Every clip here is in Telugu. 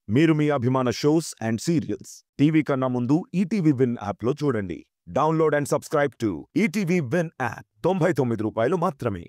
మీరు మీ అభిమాన షోస్ అండ్ సీరియల్స్ టీవీ కన్నా ముందు ఈటీవీ విన్ యాప్లో చూడండి. Download and subscribe to ETV win app. 99 రూపాయలు మాత్రమే.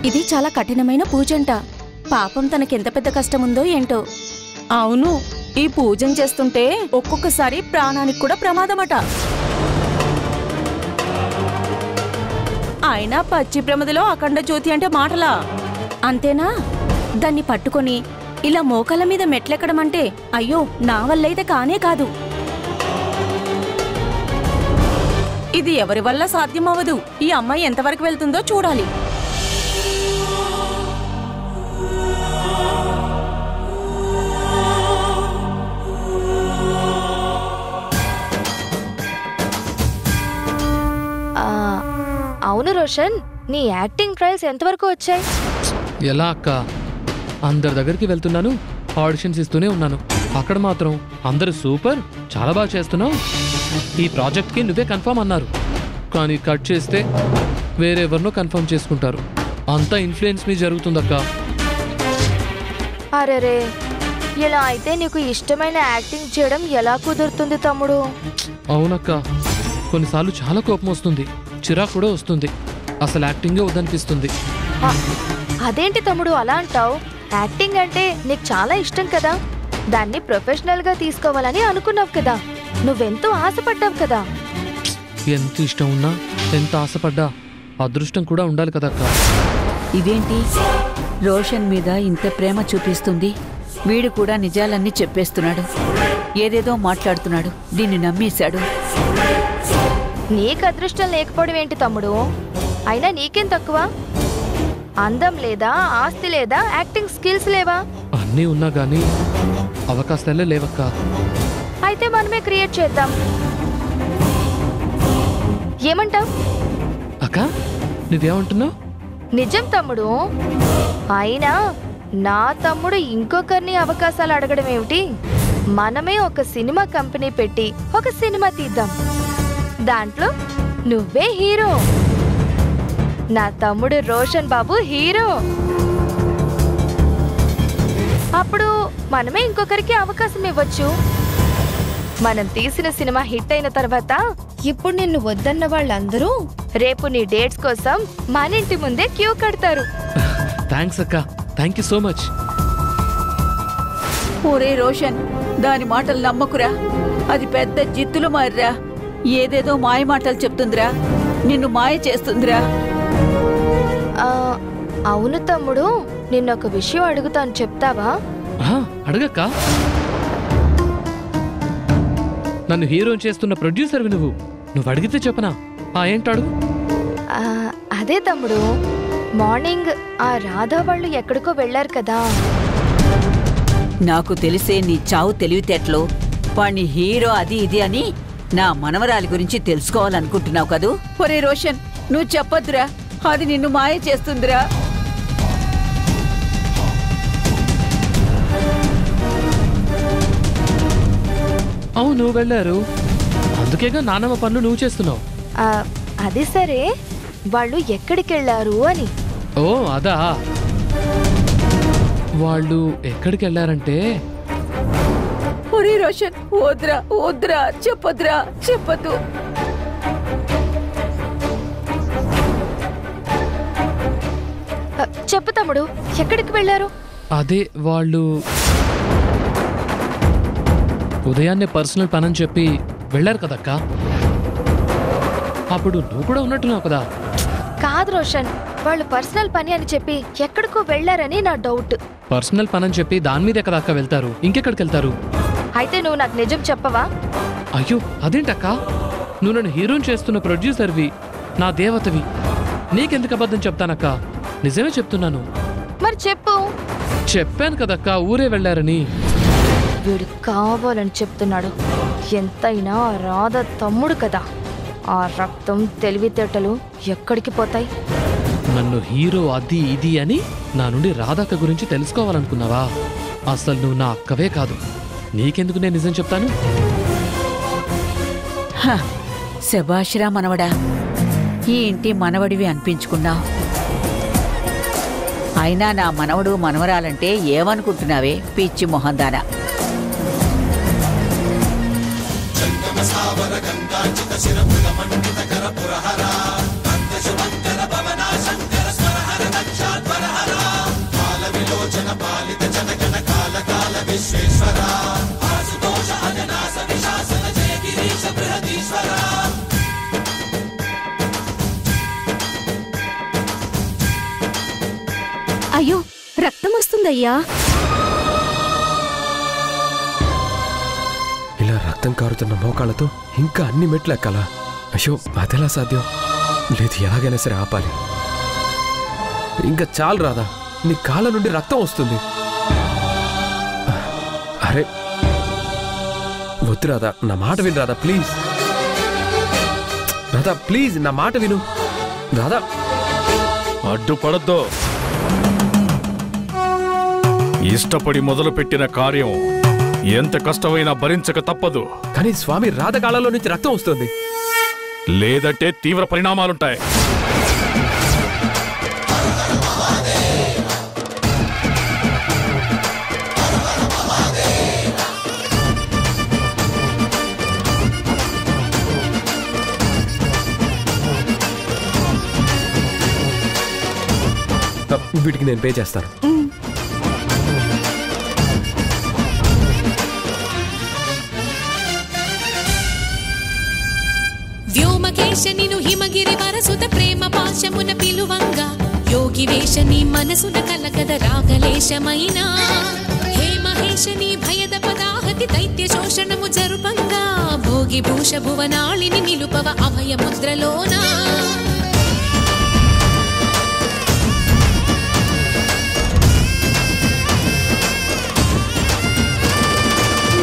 ఇది చాలా కఠినమైన పూజంట. పాపం తనకెంత పెద్ద కష్టముందో ఏంటో. అవును, ఈ పూజం చేస్తుంటే ఒక్కొక్కసారి ప్రాణానికి కూడా ప్రమాదమట. అయినా పచ్చి ప్రమదలో అఖండ జ్యోతి అంటే మాటలా? అంతేనా? దాన్ని పట్టుకొని ఇలా మోకాళ్ళ మీద మెట్లెక్కడం అంటే అయ్యో నా వల్లైతే కానే కాదు. ఇది ఎవరి వల్ల సాధ్యమవ్వదు. ఈ అమ్మాయి ఎంతవరకు వెళ్తుందో చూడాలి. అవును రోషన్, నీ యాక్టింగ్ ట్రయల్స్ ఎంతవరకు వచ్చాయి? ఎలా అక్క, అందరి దగ్గరికి వెళ్తున్నాను, ఆడిషన్స్ ఇస్తూనే ఉన్నాను. అక్కడ మాత్రం అందరూ సూపర్, చాలా బాగా చేస్తున్నావు, ఈ ప్రాజెక్ట్కి నువ్వే కన్ఫర్మ్ అన్నారు. కానీ కట్ చేస్తే వేరెవరినో కన్ఫర్మ్ చేసుకుంటారు. అంతా ఇన్ఫ్లుయెన్స్ మీ జరుగుతుందక్క. అరేరే, ఇలా అయితే నీకు ఇష్టమైన యాక్టింగ్ చేయడం ఎలా కుదురుతుంది తమ్ముడు? అవునక్క, కొన్నిసార్లు చాలా కోపం వస్తుంది, చిరాకు కూడా వస్తుంది. అసలు యాక్టింగే వద్దనిపిస్తుంది. అదేంటి తమ్ముడు అలా అంటావు? యాక్టింగ్ అంటే నీకు చాలా ఇష్టం కదా, దాన్ని ప్రొఫెషనల్ గా తీసుకోవాలని అనుకున్నావు కదా, నువ్వెంతో ఆశపడ్డావు కదా. ఎంత ఇష్టం ఉన్నా, ఎంత ఆశపడ్డా అదృష్టం కూడా ఉండాలి కదక్క. ఇదేంటి రోషన్ మీద ఇంత ప్రేమ చూపిస్తుంది, వీడు కూడా నిజాలన్నీ చెప్పేస్తున్నాడు, ఏదేదో మాట్లాడుతున్నాడు, దీన్ని నమ్మేశాడు. నీకు అదృష్టం లేకపోవడం ఏంటి తమ్ముడు? అయినా నీకేం తక్కువ? అందం లేదా, ఆస్తి లేదా, యాక్టింగ్ స్కిల్స్ లేవా? అన్నీ ఉన్నా గానీ అవకాశాలే లేవక్క. అయితే మనమే క్రియేట్ చేద్దాం, ఏమంటావ్? అక్క నువ్వేమంటున్నావు? నిజం తమ్ముడు. అయినా నా తమ్ముడు ఇంకొకరిని అవకాశాలు అడగడం ఏమిటి? మనమే ఒక సినిమా కంపెనీ పెట్టి ఒక సినిమా తీద్దాం, దాంట్లో నువ్వే హీరో, నా తమ్ముడు రోషన్ బాబు హీరో. అప్పుడు మనమే ఇంకొకరికి అవకాశం ఇవ్వచ్చు. మనం తీసిన సినిమా హిట్ అయిన తర్వాత ఇప్పుడు నిన్ను వద్దన్న వాళ్ళందరూ రేపు నీ డేట్స్ కోసం మన ఇంటి ముందే క్యూ కడతారు. థ్యాంక్స్ అక్క, థ్యాంక్ యూ సో మచ్. ఓరే రోషన్, దాని మాటలు నమ్మకురా, అది పెద్ద జిత్తులు మారిరా, ఏదేదో మాయ మాటలు చెప్తుందిరా, నిన్ను మాయ చేస్తుందిరా. అవును తమ్ముడు, నిన్నొక విషయం అడుగుతాను, చెప్తావా? అడగక్క. నన్ను హీరోని చేస్తున్న ప్రొడ్యూసర్వి నువ్వు అడిగితే చెప్పనా? ఏంటాడు? అదే తమ్ముడు, మార్నింగ్ ఆ రాధా వాళ్ళు ఎక్కడికో వెళ్లారు కదా. నాకు తెలిసే నీ చావు తెలివితేటలో వాణ్ణి హీరో అది ఇది అని నా మనవరాలి గురించి తెలుసుకోవాలనుకుంటున్నావు కదూ? ఒరే రోషన్, నువ్వు చెప్పొద్దురా, అది నిన్ను మాయ చేస్తుందిరా. అవును వెళ్ళారు. అందుకేగా నానమ్మ పనులు నువ్వు చేస్తున్నావు. అది సరే, వాళ్ళు ఎక్కడికెళ్లారు అని. ఓ అదా, వాళ్ళు ఎక్కడికి వెళ్ళారంటే ఒరే రోషన్, వద్దురా వద్దురా, చెప్పొద్దురా, చెప్పొద్దు. చెప్పు తమ్ముడు, ఎక్కడికి వెళ్ళారు? అదే వాళ్ళు ఉదయాన్నే పర్సనల్ పని అని చెప్పి వెళ్ళారు కదక్క. అప్పుడు నువ్వు కూడా ఉన్నట్టున్నావు కదా. కాదు రోషన్, వాళ్ళు పర్సనల్ పని అని చెప్పి ఎక్కడికో వెళ్ళారని నా డౌట్. పర్సనల్ పని అని చెప్పి దాని మీద ఎక్కడ అక్క వెళ్తారు, ఇంకెక్కడికి వెళ్తారు? అయితే నువ్వు నాకు నిజం చెప్పవా? అయ్యో అదేంటక్క, నువ్వు నన్ను హీరోయిన్ చేస్తున్న ప్రొడ్యూసర్వి, నా దేవతవి, నీకెందుకు అబద్ధం చెప్తానక్క? నిజమే చెప్తున్నాను. మరి చెప్పు. చెప్పాను కదక్క ఊరే వెళ్ళారని. వీడు కావాలని చెప్తున్నాడు. ఎంతైనా రాధ తమ్ముడు కదా, ఆ రక్తం తెలివితేటలు ఎక్కడికి పోతాయి? నన్ను హీరో అది ఇది అని నా నుండి రాధక్క గురించి తెలుసుకోవాలనుకున్నావా? అసలు నువ్వు నా అక్కవే కాదు. నీకెందుకు నేను నిజం చెప్తాను? శభాషిరా మనవడా, ఈ ఇంటి మనవడివి అనిపించుకున్నావు. అయినా నా మనవడు మనవరాలంటే ఏమనుకుంటున్నావే పిచ్చి మొహందానా? అయ్యో రక్తం వస్తుందయ్యా. ఇలా రక్తం కారుతున్న మోకాళ్ళతో ఇంకా అన్ని మెట్లు ఎక్కాలా? అయ్యో అదెలా సాధ్యం? లేదు, ఎలాగైనా సరే ఆపాలి. ఇంకా చాలు రాదా, నీ కాళ్ళ నుండి రక్తం వస్తుంది. అరే వద్దు రాదా, నా మాట విను రాదా, ప్లీజ్ రాదా, ప్లీజ్ నా మాట విను రాదా. అడ్డుపడద్దు. ఇష్టపడి మొదలుపెట్టిన కార్యం ఎంత కష్టమైనా భరించక తప్పదు. కానీ స్వామి, రాధ కాళ్ళలో నుంచి రక్తం వస్తుంది. లేదంటే తీవ్ర పరిణామాలుంటాయి. వీటికి నేను పే చేస్తాను. వ్యోమకేశ నిను హిమగిరి వరసుత ప్రేమ పాశమున పిలువంగా, యోగి వేషని మనసున కలగద రాగలేశమైనా, హే మహేశని భయద పదాహతి దైత్య శోషణము జరుపంగా, భోగి భూష భువనాళిని నిలుపవ అభయ ముద్రలోనా.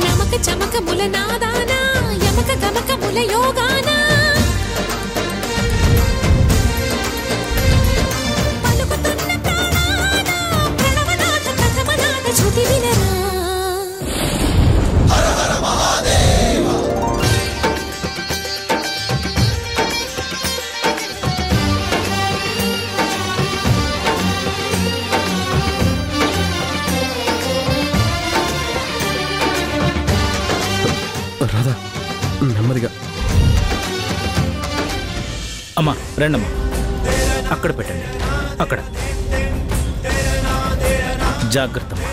నమక చమక ముల నాదానా, యమక గమక ముల యోగానా, పలుకుతున్న ప్రాణానా, ప్రణవనాథ ప్రథమనాథ శృతి వినరా. హర హర మహాదేవ. రాధా నెమ్మదిగా. అమ్మా రండమ్మా, అక్కడ పెట్టండి, అక్కడ. జాగ్రత్త అమ్మా.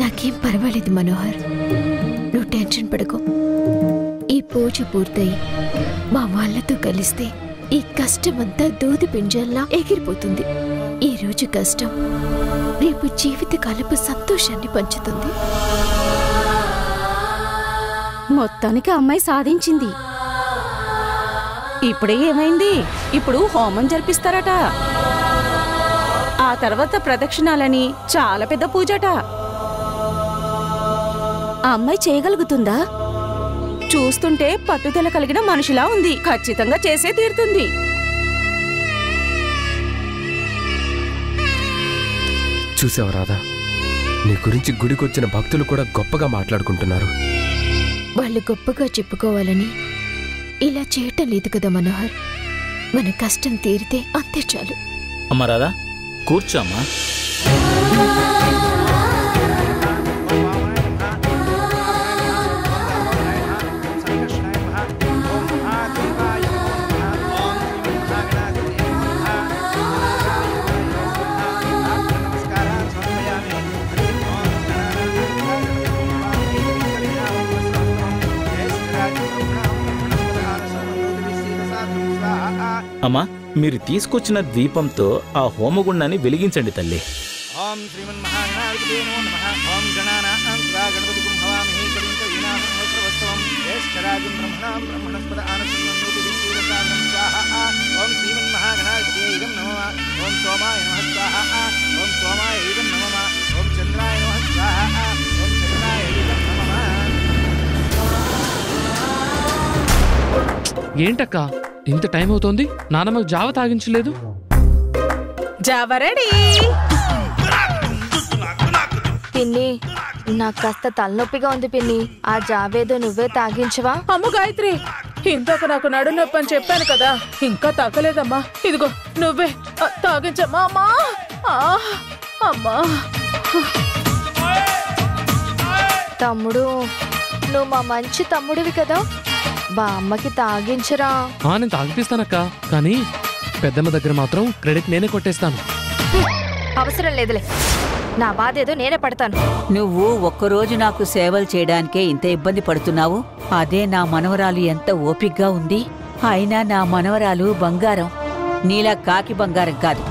నాకేం పర్వాలేదు మనోహర్, నువ్వు టెన్షన్ పడకు. ఈ పూజ పూర్తయి మా వాళ్ళతో కలిస్తే ఈ కష్టమంతా దూది పింజల్లా ఎగిరిపోతుంది. ఈ రోజు కష్టం రేపు జీవితకాలపు సంతోషాన్ని పంచుతుంది. మొత్తానికి అమ్మాయి సాధించింది. ఇప్పుడే ఏమైంది? ఇప్పుడు హోమం జరిపిస్తారట. ఆ తర్వాత ప్రదక్షిణాలని చాలా పెద్ద పూజట. ఆ అమ్మాయి చేయగలుగుతుందా? చూస్తుంటే పట్టుదల కలిగిన మనిషిలా ఉంది. ఖచ్చితంగా చేసే తీరుతుంది. చూసావు రాధా, నీ గురించి గుడికొచ్చిన భక్తులు కూడా గొప్పగా మాట్లాడుకుంటున్నారు. వాళ్ళు గొప్పగా చెప్పుకోవాలని ఇలా చేయటం లేదు కదా మనోహర్. మన కష్టం తీరితే అంతే చాలు. అమ్మా రాధా, కూర్చోమ్మా. అమ్మా, మీరు తీసుకొచ్చిన దీపంతో ఆ హోమగుండాన్ని వెలిగించండి తల్లి. ఓం శ్రీమన్మహాగణాధిపతే నమో నమః. ఓం గణానాం త్వా గణపతిగుం హవామహే కవిం కవీనాం సహస్రవస్తవం జ్యేష్ఠరాజం బ్రహ్మణాం బ్రహ్మణస్పద ఆనశృణ్వన్నోతి విశ్వేదసాదనం స్వాహా. ఓం శ్రీమన్మహాగణాధిపతే ఇదం నమః. ఓం సోమాయ నమః స్వాహా. ఓం సోమాయ ఇదం నమః. ఓం చంద్రాయ నమః స్వాహా. ఓం చంద్రాయ ఇదం నమః. ఏంటక్క ఇంత టైం అవుతోంది? నానమ్మకు జావ తాగించలేదు. జావ రెడీ. పిన్ని, నాకు కాస్త తలనొప్పిగా ఉంది పిన్ని. ఆ జావేదో నువ్వే తాగించవా? అమ్మ గాయత్రి, ఇంతకు నాకు నడు నొప్పి అని చెప్పాను కదా, ఇంకా తగ్గలేదమ్మా. ఇదిగో నువ్వే తాగించమ్మా. అమ్మా అమ్మా. తమ్ముడు, నువ్వు మా మంచి తమ్ముడివి కదా, బామ్మకి తాగించరా. నేను తాగిపిస్తానక్క, కానీ పెద్దమ్మ దగ్గర మాత్రం క్రెడిట్ నేనే కొట్టేస్తాను. అవసరం లేదులే, నా బాధ ఏదో నేనే పడతాను. నువ్వు ఒక్కరోజు నాకు సేవలు చేయడానికే ఇంత ఇబ్బంది పడుతున్నావు. అదే నా మనవరాలు ఎంత ఓపిగ్గా ఉంది. అయినా నా మనవరాలు బంగారం, నీలా కాకి బంగారం కాదు.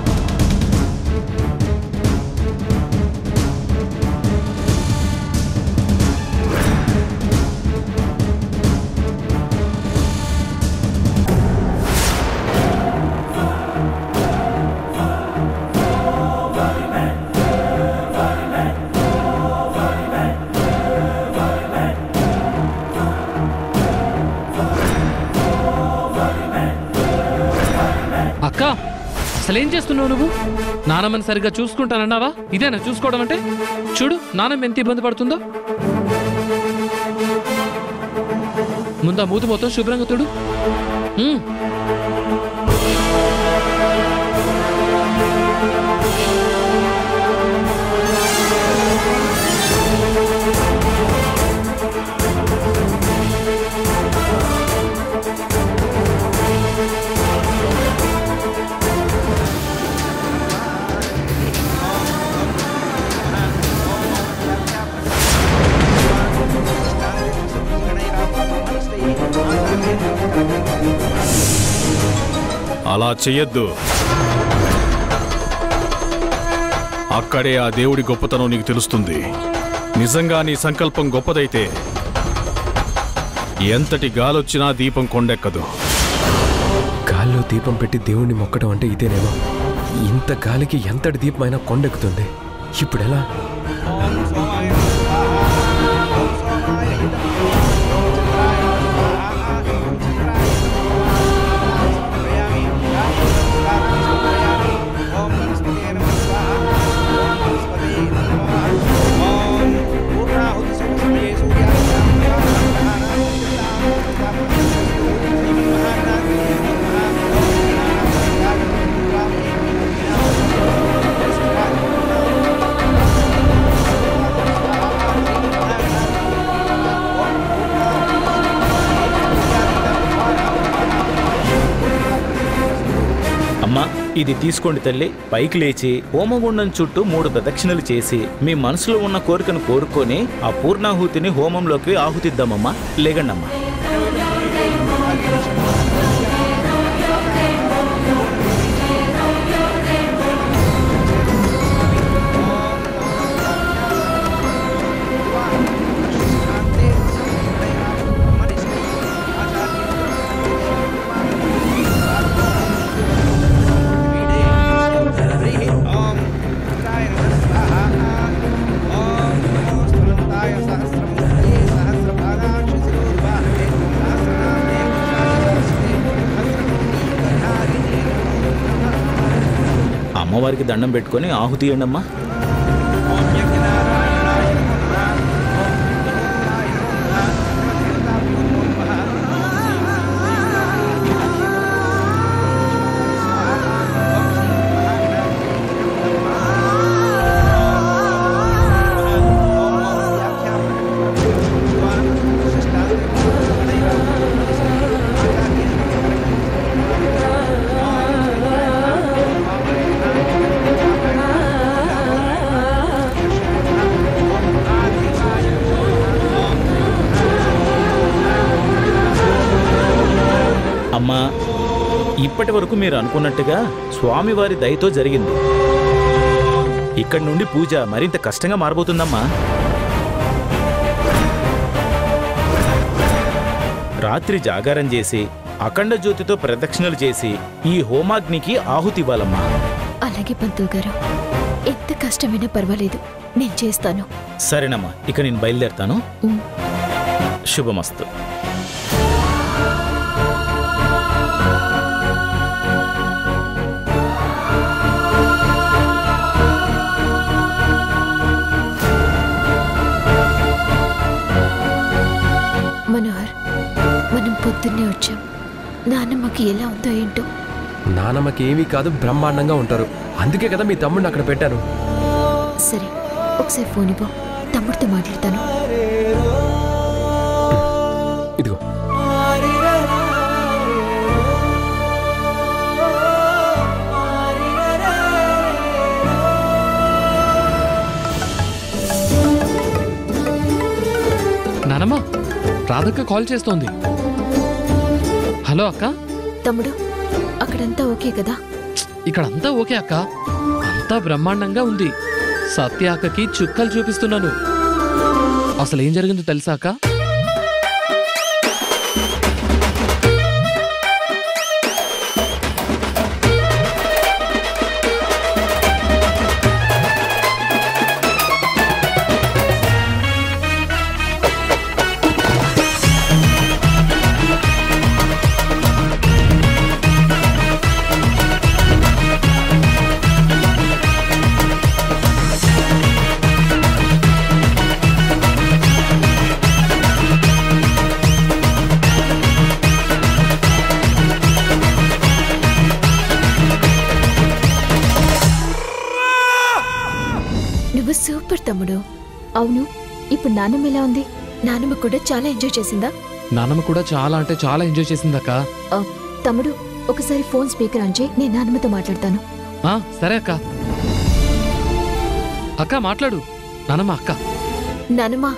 అక్క, అసలేం చేస్తున్నావు నువ్వు? నానమ్మని సరిగ్గా చూసుకుంటానన్నావా? ఇదేనా చూసుకోవడం అంటే? చూడు నానమ్మ ఎంత ఇబ్బంది పడుతుందో. ముందా మూతి మొత్తం శుభ్రంగా తుడు. అలా చెయ్యొద్దు. అక్కడే ఆ దేవుడి గొప్పతనం నీకు తెలుస్తుంది. నిజంగా నీ సంకల్పం గొప్పదైతే ఎంతటి గాలొచ్చినా దీపం కొండెక్కదు. గాల్లో దీపం పెట్టి దేవుణ్ణి మొక్కడం అంటే ఇదేనేమో. ఇంత గాలికి ఎంతటి దీపమైనా కొండెక్కుతుంది. ఇప్పుడెలా? ఇది తీసుకోండి తల్లి. పైకి లేచి హోమగుండం చుట్టూ 3 ప్రదక్షిణలు చేసి మీ మనసులో ఉన్న కోరికను కోరుకొని ఆ పూర్ణాహుతిని హోమంలోకి ఆహుతిద్దామమ్మా. లేగండమ్మా. అమ్మవారికి దండం పెట్టుకొని ఆహుతి ఇవ్వండి అమ్మా. అమ్మా, ఇప్పటి వరకు మీరు అనుకున్నట్టుగా స్వామివారి దయతో జరిగింది. ఇక్కడి నుండి పూజ మరింత కష్టంగా మారబోతుందమ్మా. రాత్రి జాగారం చేసి అఖండ జ్యోతితో ప్రదక్షిణలు చేసి ఈ హోమాగ్నికి ఆహుతి ఇవ్వాలమ్మా. అలాగే పంతులు గారు, ఎంత కష్టమైనా పర్వాలేదు, నేను చేస్తాను. సరేనమ్మా, ఇక నేను బయలుదేరుతాను. శుభమస్తు. మనోహర్, మనం పొద్దున్నే వచ్చాం. నాన్నమ్మకి ఎలా ఉందో ఏంటో. నానమ్మకి ఏమీ కాదు, బ్రహ్మాండంగా ఉంటారు. అందుకే కదా మీ తమ్ముడిని అక్కడ పెట్టాను. సరే, ఒకసారి ఫోన్ ఇవ్వు, తమ్ముడితో మాట్లాడతాను. ఇదిగో. నానమ్మ, రాధక్క కాల్ చేస్తోంది. హలో అక్క. తమ్ముడు, అక్కడంతా ఓకే కదా? ఇక్కడంతా ఓకే అక్క, అంతా బ్రహ్మాండంగా ఉంది. సత్య అక్కకి చుక్కలు చూపిస్తున్నాను. అసలు ఏం జరిగిందో తెలుసా అక్క? సూపర్ తమ్ముడు. అవును, ఇప్పుడు నాన్నమ్మ ఎలా ఉంది? నాన్నమ్మ కూడా చాలా ఎంజాయ్ చేసిందా? నాన్నమ్మ కూడా చాలా అంటే చాలా ఎంజాయ్ చేసిందక్క. తమ్ముడు, ఒకసారి ఫోన్ స్పీకర్ ఆన్ చేయి, నేను నాన్నమ్మతో మాట్లాడతాను. సరే అక్క. అక్క మాట్లాడు. నానమ్మ అక్క. నానమ్మ,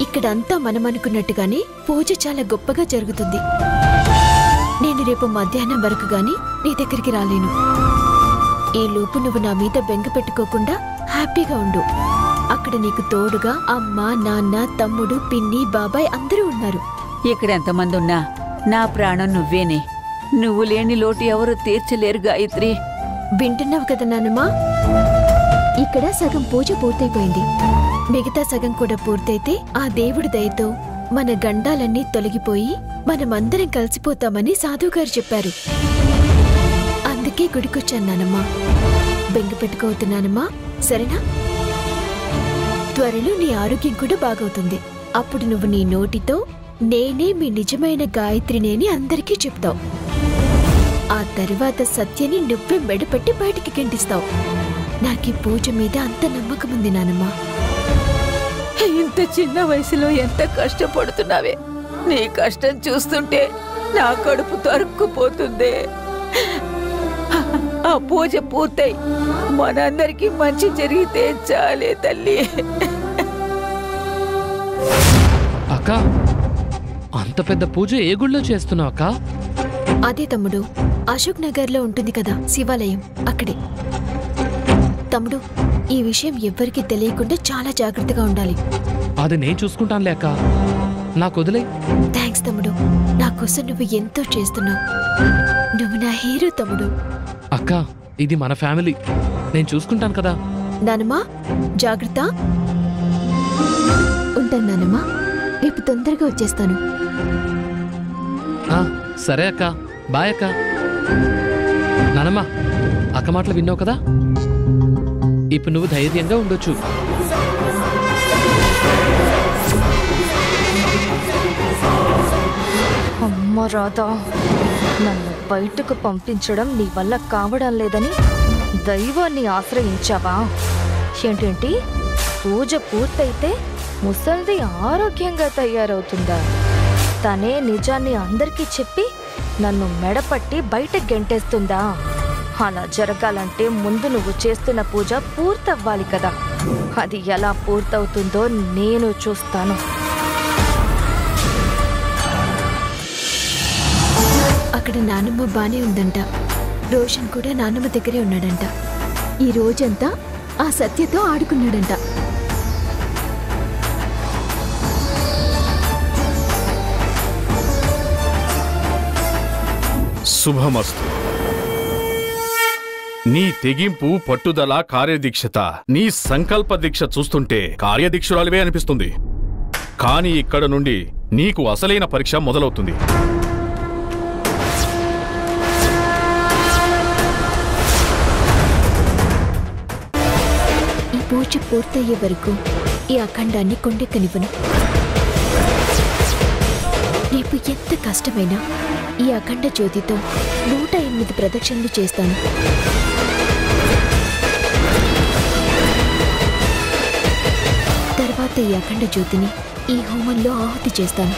ఇక్కడంతా మనం అనుకున్నట్టుగానే పూజ చాలా గొప్పగా జరుగుతుంది. నేను రేపు మధ్యాహ్నం వరకు గాని నీ దగ్గరికి రాలేను. ఈ లోపు నువ్వు నా మీద బెంగ పెట్టుకోకుండా హ్యాపీగా ఉండు. అక్కడ నీకు తోడుగా అమ్మ, నాన్న, తమ్ముడు, పిన్ని, బాబాయ్ అందరూ ఉన్నారు. ఇక్కడ ఎంతమంది ఉన్నా నా ప్రాణం నువ్వేనే. నువ్వు లేని లోటు ఎవరు తీర్చలేరు గాయత్రి. వింటున్నావు కదా నానమ్మా? ఇక్కడ సగం పూజ పూర్తయిపోయింది. మిగతా సగం కూడా పూర్తయితే ఆ దేవుడి దయతో మన గండాలన్నీ తొలగిపోయి మనమందరం కలిసిపోతామని సాధుగారు చెప్పారు. అందుకే గుడికొచ్చాను నానమ్మా. బెంగ పెట్టుకోవద్దునానమ్మా, సరేనా? త్వరలో నీ ఆరోగ్యం కూడా బాగవుతుంది. అప్పుడు నువ్వు నీ నోటితో నేనే మీ నిజమైన గాయత్రినేని అందరికీ చెప్తావు. ఆ తర్వాత సత్యని నువ్వే మెడపెట్టి బయటికి గెంటిస్తావు. నాకీ పూజ మీద అంత నమ్మకం ఉంది నానమ్మా. ఇంత చిన్న వయసులో ఎంత కష్టపడుతున్నావే. నీ కష్టం చూస్తుంటే నా కడుపు తరుక్కుపోతుందే. ఆ పూజ పూర్తయి మనందరికీ మంచి జరిగితే చాలే తల్లి. అక్క, అంత పెద్ద పూజ ఏ గుళ్ళో చేస్తున్నావు అక్క? అదే తమ్ముడు, అశోక్ నగర్ లో ఉంటుంది కదా శివాలయం, అక్కడే. తమ్ముడు, ఈ విషయం ఎవ్వరికీ తెలియకుండా చాలా జాగ్రత్తగా ఉండాలి. అది నేను చూసుకుంటానులే అక్క, నాకు వదిలే. థ్యాంక్స్ తమ్ముడు, నా కోసం నువ్వు ఎంతో చేస్తున్నావు. నువ్వు నా హీరో తమ్ముడు. అక్క, ఇది మన ఫ్యామిలీ, నేను చూసుకుంటాను కదా. నానమ్మా, జాగ్రత్త. ఉంటాను నానమ్మా, రేపు తొందరగా వచ్చేస్తాను. సరే అక్క, బాయ్ అక్క. నానమ్మ, అక్క మాటలు విన్నావు కదా? ఇప్పుడు నువ్వు ధైర్యంగా ఉండొచ్చు. అమ్మ రాధా, నన్ను బయటకు పంపించడం నీ వల్ల కావడం లేదని దైవాన్ని ఆశ్రయించావా? ఏంటేంటి, పూజ పూర్తయితే ముసల్ది ఆరోగ్యంగా తయారవుతుందా? తనే నిజాన్ని అందరికీ చెప్పి నన్ను మెడపట్టి బయట గెంటేస్తుందా? అలా జరగాలంటే ముందు నువ్వు చేస్తున్న పూజ పూర్తవ్వాలి కదా. అది ఎలా పూర్తవుతుందో నేను చూస్తాను. అక్కడ నానమ్మ బానే ఉందంట. రోషన్ కూడా నానమ్మ దగ్గరే ఉన్నాడంట. ఈ రోజంతా ఆ సత్యతో ఆడుకున్నాడంట. శుభమస్తు. నీ తెగింపు, పట్టుదల, కార్యదీక్షత, నీ సంకల్ప దీక్ష చూస్తుంటే కార్యదీక్షురాలివే అనిపిస్తుంది. కానీ ఇక్కడ నుండి నీకు అసలైన పరీక్ష మొదలవుతుంది. ఈ పూజ పూర్తయ్యే వరకు ఈ అఖండాన్ని కొండెక్కనివ్వను. రేపు ఎంత కష్టమైనా ఈ అఖండ జ్యోతితో 108 ప్రదక్షిణలు చేస్తాను. తర్వాత ఈ అఖండ జ్యోతిని ఈ హోమంలో ఆహుతి చేస్తాను.